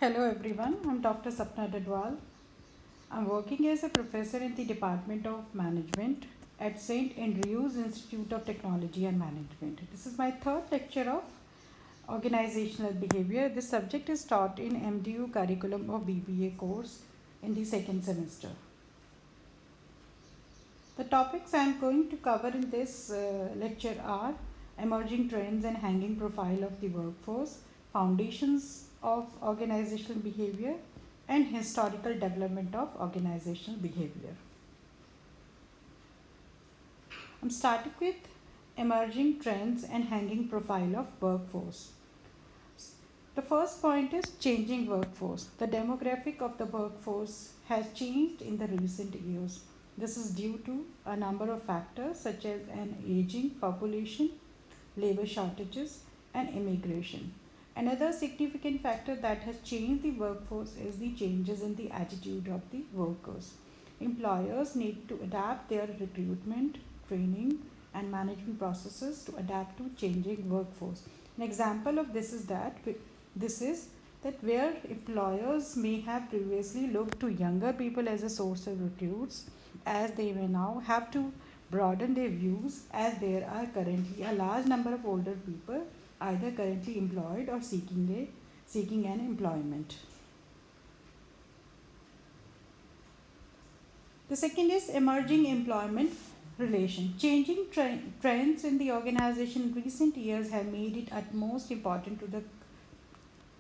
Hello everyone, I'm Dr. Sapna Dadwal. I'm working as a professor in the Department of Management at St. Andrews Institute of Technology and Management. This is my third lecture of organizational behavior. This subject is taught in MDU curriculum of BBA course in the second semester. The topics I am going to cover in this lecture are emerging trends and hanging profile of the workforce, foundations of organizational behavior, and historical development of organizational behavior. I'm starting with emerging trends and hanging profile of workforce. The first point is changing workforce. The demographic of the workforce has changed in the recent years. This is due to a number of factors such as an aging population, labor shortages, and immigration. Another significant factor that has changed the workforce is the changes in the attitude of the workers. Employers need to adapt their recruitment, training, and management processes to adapt to changing workforce. An example of this is that where employers may have previously looked to younger people as a source of recruits, as they may now have to broaden their views as there are currently a large number of older people either currently employed or seeking an employment. The second is emerging employment relation. Changing trends in the organization in recent years have made it utmost important to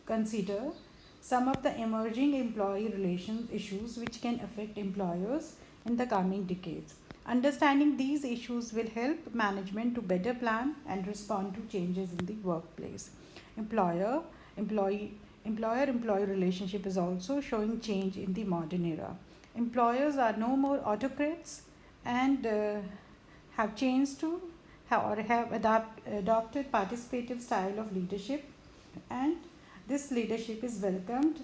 consider some of the emerging employee relations issues which can affect employers in the coming decades. Understanding these issues will help management to better plan and respond to changes in the workplace. Employer employee employer relationship is also showing change in the modern era. Employers are no more autocrats and have changed to have adopted participative style of leadership, and this leadership is welcomed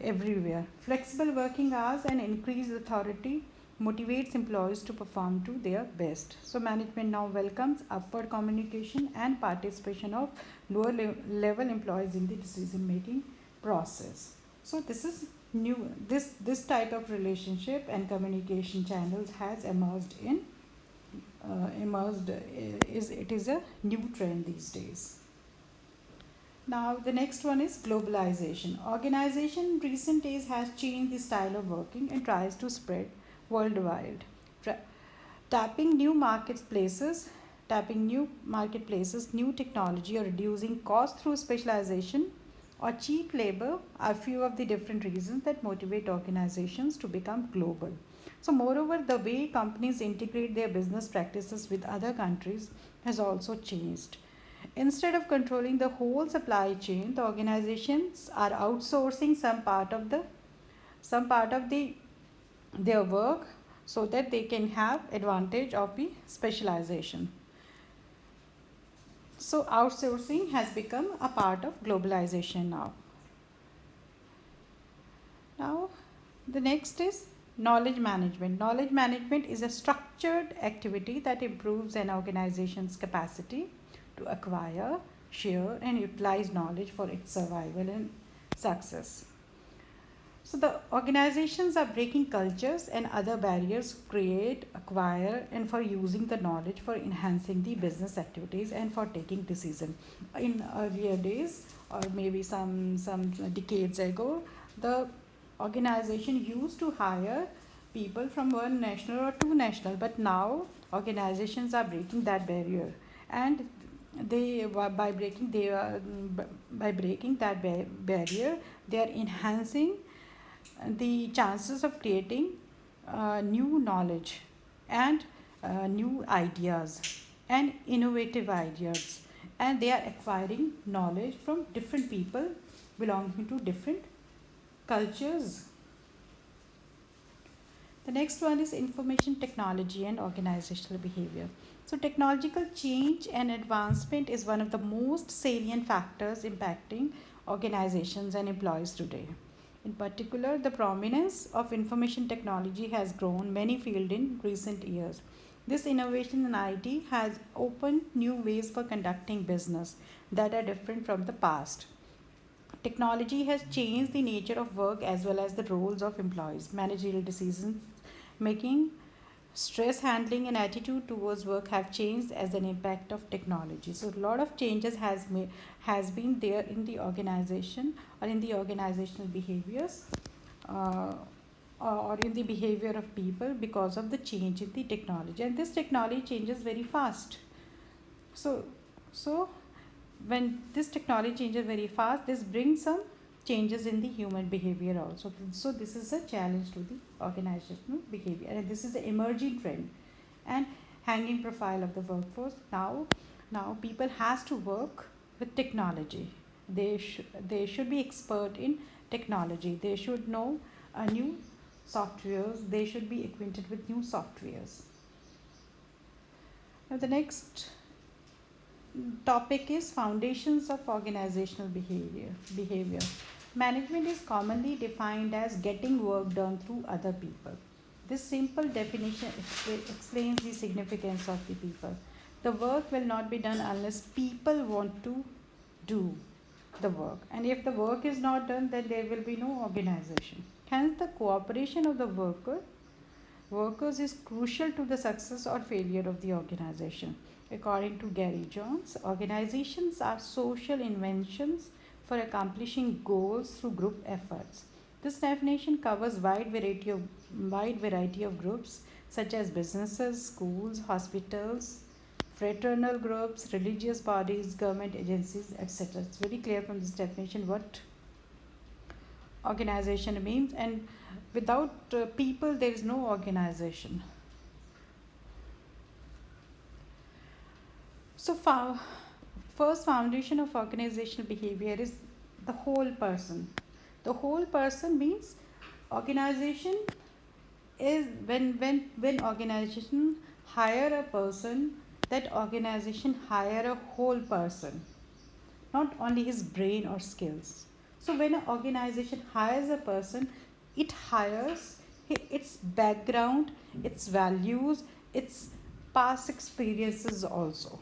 everywhere. Flexible working hours and increased authority motivates employees to perform to their best. So management now welcomes upward communication and participation of lower level employees in the decision making process. So this is new. This type of relationship and communication channels has it is a new trend these days. Now the next one is globalization. Organization in recent days has changed the style of working and tries to spread worldwide. Tapping new marketplaces, new technology, or reducing cost through specialization or cheap labor are few of the different reasons that motivate organizations to become global. So moreover, the way companies integrate their business practices with other countries has also changed. Instead of controlling the whole supply chain, the organizations are outsourcing some part of their work so that they can have advantage of the specialization. So outsourcing has become a part of globalization now. Now the next is knowledge management. Knowledge management is a structured activity that improves an organization's capacity to acquire, share, and utilize knowledge for its survival and success. So the organizations are breaking cultures and other barriers to create, acquire, and for using the knowledge for enhancing the business activities and for taking decision. In earlier days, or maybe some decades ago, the organization used to hire people from one national or two national, but now organizations are breaking that barrier, and by breaking that barrier, they are enhancing the chances of creating new knowledge and new ideas and innovative ideas, and they are acquiring knowledge from different people belonging to different cultures. The next one is information technology and organizational behavior. So technological change and advancement is one of the most salient factors impacting organizations and employees today. In particular, the prominence of information technology has grown many fields in recent years. This innovation in IT has opened new ways for conducting business that are different from the past. Technology has changed the nature of work as well as the roles of employees. Managerial decision making, stress handling, and attitude towards work have changed as an impact of technology. So a lot of changes has been there in the organization or in the organizational behaviors, uh, or in the behavior of people because of the change in the technology. And this technology changes very fast. So so when this technology changes very fast, this brings some changes in the human behavior also. So this is a challenge to the organizational behavior, and this is an emerging trend and hanging profile of the workforce. Now people has to work with technology. They should be expert in technology. They should know new softwares. They should be acquainted with new softwares. Now the next topic is foundations of organizational behavior. Management is commonly defined as getting work done through other people. This simple definition explains the significance of the people. The work will not be done unless people want to do the work, and if the work is not done, then there will be no organization. Hence the cooperation of the workers is crucial to the success or failure of the organization. According to Gary Jones, organizations are social inventions for accomplishing goals through group efforts. This definition covers wide variety of groups such as businesses, schools, hospitals, fraternal groups, religious bodies, government agencies, etc. It's very clear from this definition what organization means, and without people there is no organization. So first foundation of organizational behavior is the whole person. The whole person means organization is when organization hire a person, that organization hire a whole person, not only his brain or skills. So when an organization hires a person, it hires its background, its values, its past experiences also.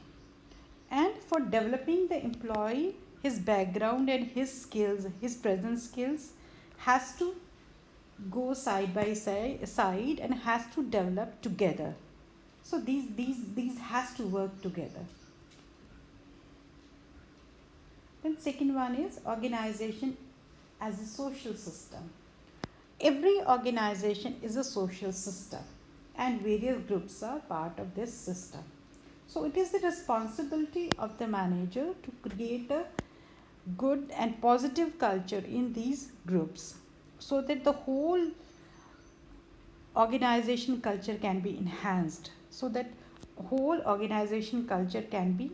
And for developing the employee, his background and his skills, his present skills has to go side by side and has to develop together. So these has to work together. Then second one is organization as a social system. Every organization is a social system, and various groups are part of this system. So it is the responsibility of the manager to create a good and positive culture in these groups so that the whole organization culture can be enhanced, so that whole organization culture can be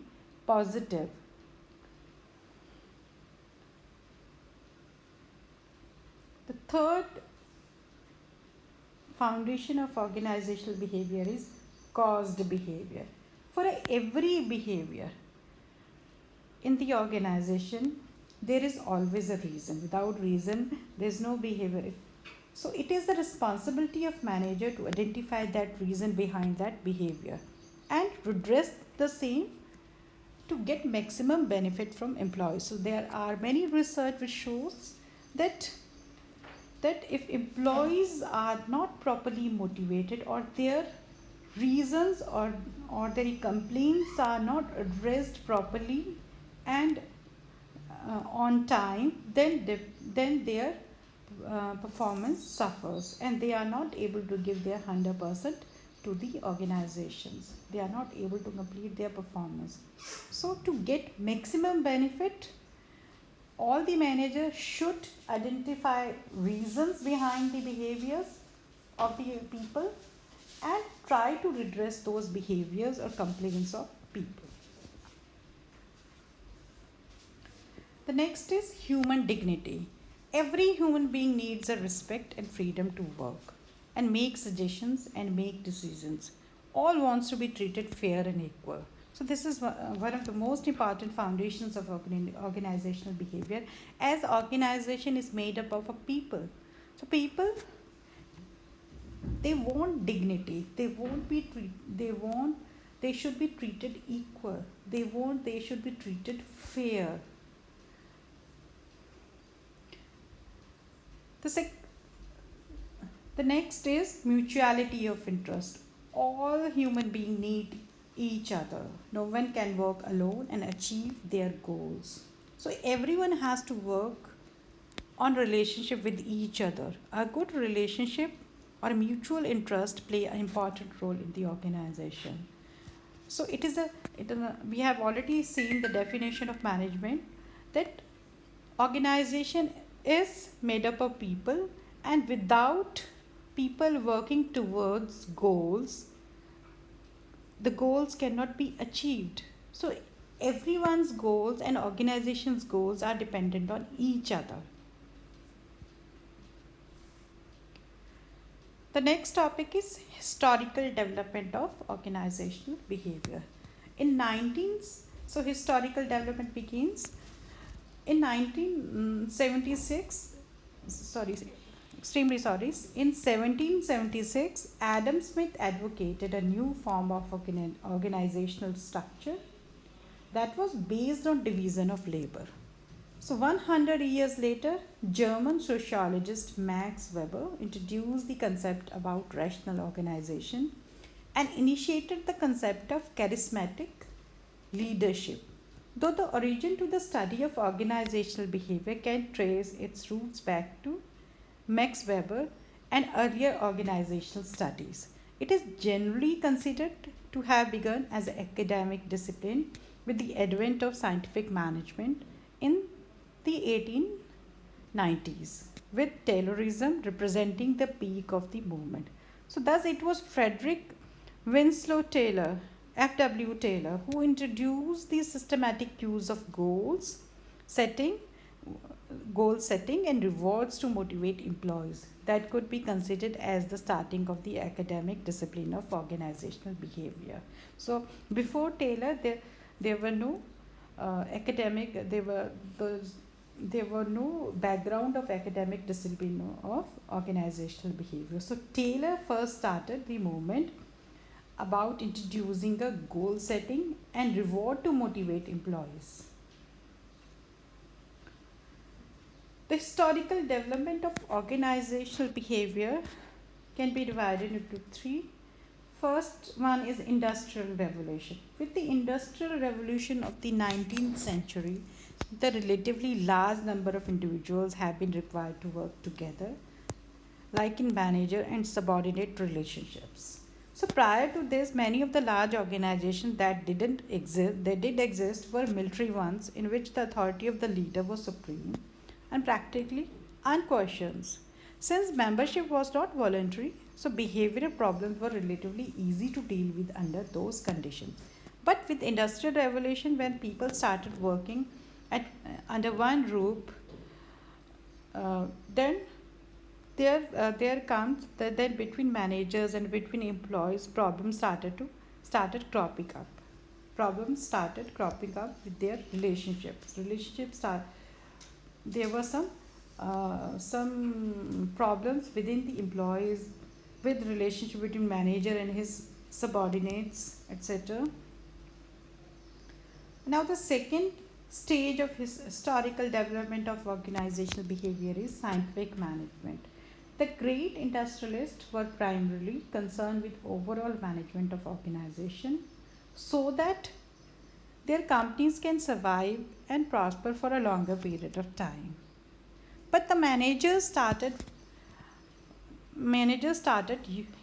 positive. The third foundation of organizational behavior is caused behavior. For every behavior in the organization, there is always a reason. Without reason, there is no behavior. So it is the responsibility of manager to identify that reason behind that behavior and redress the same to get maximum benefit from employees. So there are many research which shows that if employees are not properly motivated, or their reasons or their complaints are not addressed properly and on time, then their performance suffers and they are not able to give their 100% to the organizations. They are not able to complete their performance. So to get maximum benefit, all the managers should identify reasons behind the behaviors of the people and try to redress those behaviors or complaints of people. The next is human dignity. Every human being needs a respect and freedom to work and make suggestions and make decisions. All wants to be treated fair and equal. So this is one of the most important foundations of organizational behavior, as organization is made up of people. So people, they want dignity. They should be treated equal. They should be treated fair. The, sec- the next is mutuality of interest. All human beings need each other. No one can work alone and achieve their goals. So everyone has to work on relationship with each other. A good relationship or mutual interest play an important role in the organization. So we have already seen the definition of management, that organization is made up of people, and without people working towards goals, the goals cannot be achieved. So everyone's goals and organization's goals are dependent on each other. The next topic is historical development of organizational behavior. In 19th, so historical development begins in 1976. Sorry, extremely sorry. In 1776, Adam Smith advocated a new form of organizational structure that was based on division of labor. So 100 years later, German sociologist Max Weber introduced the concept about rational organization and initiated the concept of charismatic leadership. Though the origin to the study of organizational behavior can trace its roots back to Max Weber and earlier organizational studies, it is generally considered to have begun as an academic discipline with the advent of scientific management in the 1890s, with Taylorism representing the peak of the movement. So, thus, it was Frederick Winslow Taylor, F.W. Taylor, who introduced the systematic use of setting, goal setting, and rewards to motivate employees. That could be considered as the starting of the academic discipline of organizational behavior. So, before Taylor, there were no there were no background of academic discipline of organizational behavior. So Taylor first started the movement about introducing a goal setting and reward to motivate employees. The historical development of organizational behavior can be divided into three. First one is Industrial Revolution. With the Industrial Revolution of the 19th century, the relatively large number of individuals have been required to work together, like in manager and subordinate relationships. So prior to this, many of the large organizations that did exist were military ones, in which the authority of the leader was supreme and practically unquestioned. Since membership was not voluntary, so behavioral problems were relatively easy to deal with under those conditions. But with Industrial Revolution, when people started working under one roof, then there comes that then between managers and between employees, problems started cropping up. Problems started cropping up with their relationships. There were some problems within the employees, with relationship between manager and his subordinates, etc. Now the second stage of his historical development of organizational behavior is scientific management. The great industrialists were primarily concerned with overall management of organization so that their companies can survive and prosper for a longer period of time. But the managers started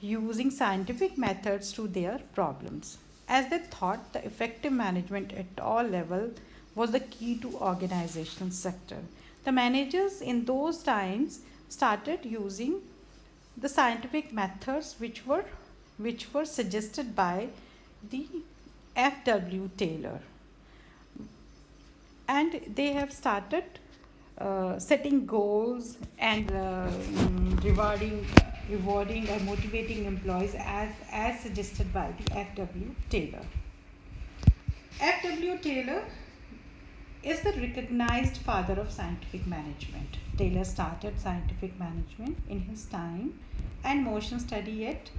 using scientific methods to their problems, as they thought the effective management at all levels was the key to organizational sector. The managers in those times started using the scientific methods which were suggested by the F.W. Taylor, and they have started setting goals and rewarding or motivating employees as suggested by the F.W. Taylor. F.W. Taylor is the recognized father of scientific management. Taylor started scientific management in his time and motion study at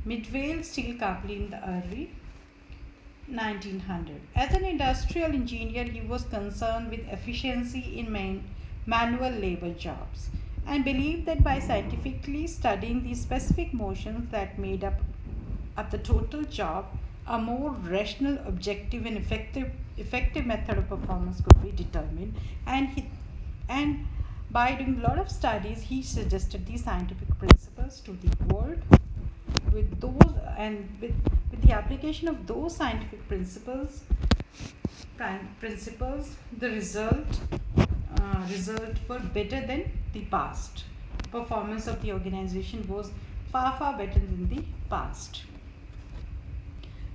Midvale Steel Company in the early 1900. As an industrial engineer, he was concerned with efficiency in manual labor jobs. and believed that by scientifically studying the specific motions that made up the total job, a more rational, objective, and effective method of performance could be determined. And by doing a lot of studies, he suggested these scientific principles to the world. With the application of those scientific principles, the result were better than the past. Performance of the organization was far better than the past.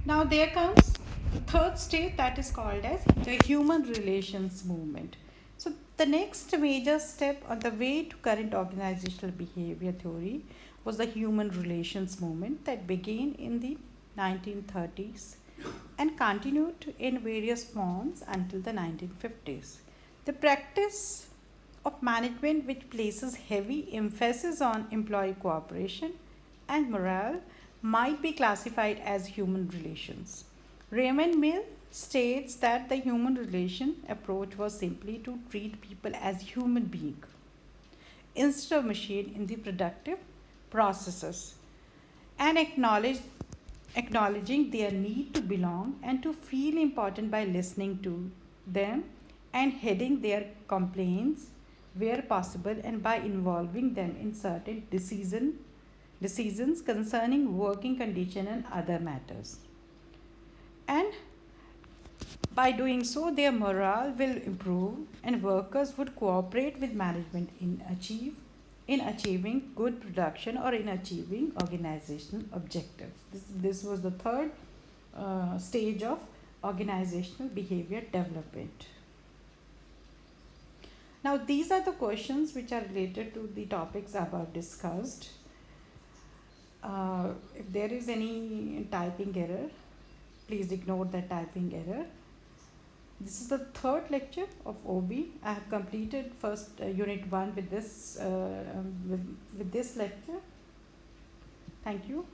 Now there comes the third stage, that is called as the human relations movement. So the next major step on the way to current organizational behavior theory was the human relations movement that began in the 1930s and continued in various forms until the 1950s. The practice of management which places heavy emphasis on employee cooperation and morale might be classified as human relations. Raymond Mill states that the human relation approach was simply to treat people as human beings instead of machine in the productive processes and acknowledging their need to belong and to feel important by listening to them and heeding their complaints where possible and by involving them in certain decisions concerning working condition and other matters. And by doing so, their morale will improve and workers would cooperate with management in achieving good production or in achieving organizational objectives. This was the third stage of organizational behavior development. Now these are the questions which are related to the topics above discussed. If there is any typing error, please ignore that typing error. This is the third lecture of OB. I have completed first unit 1 with this lecture. Thank you.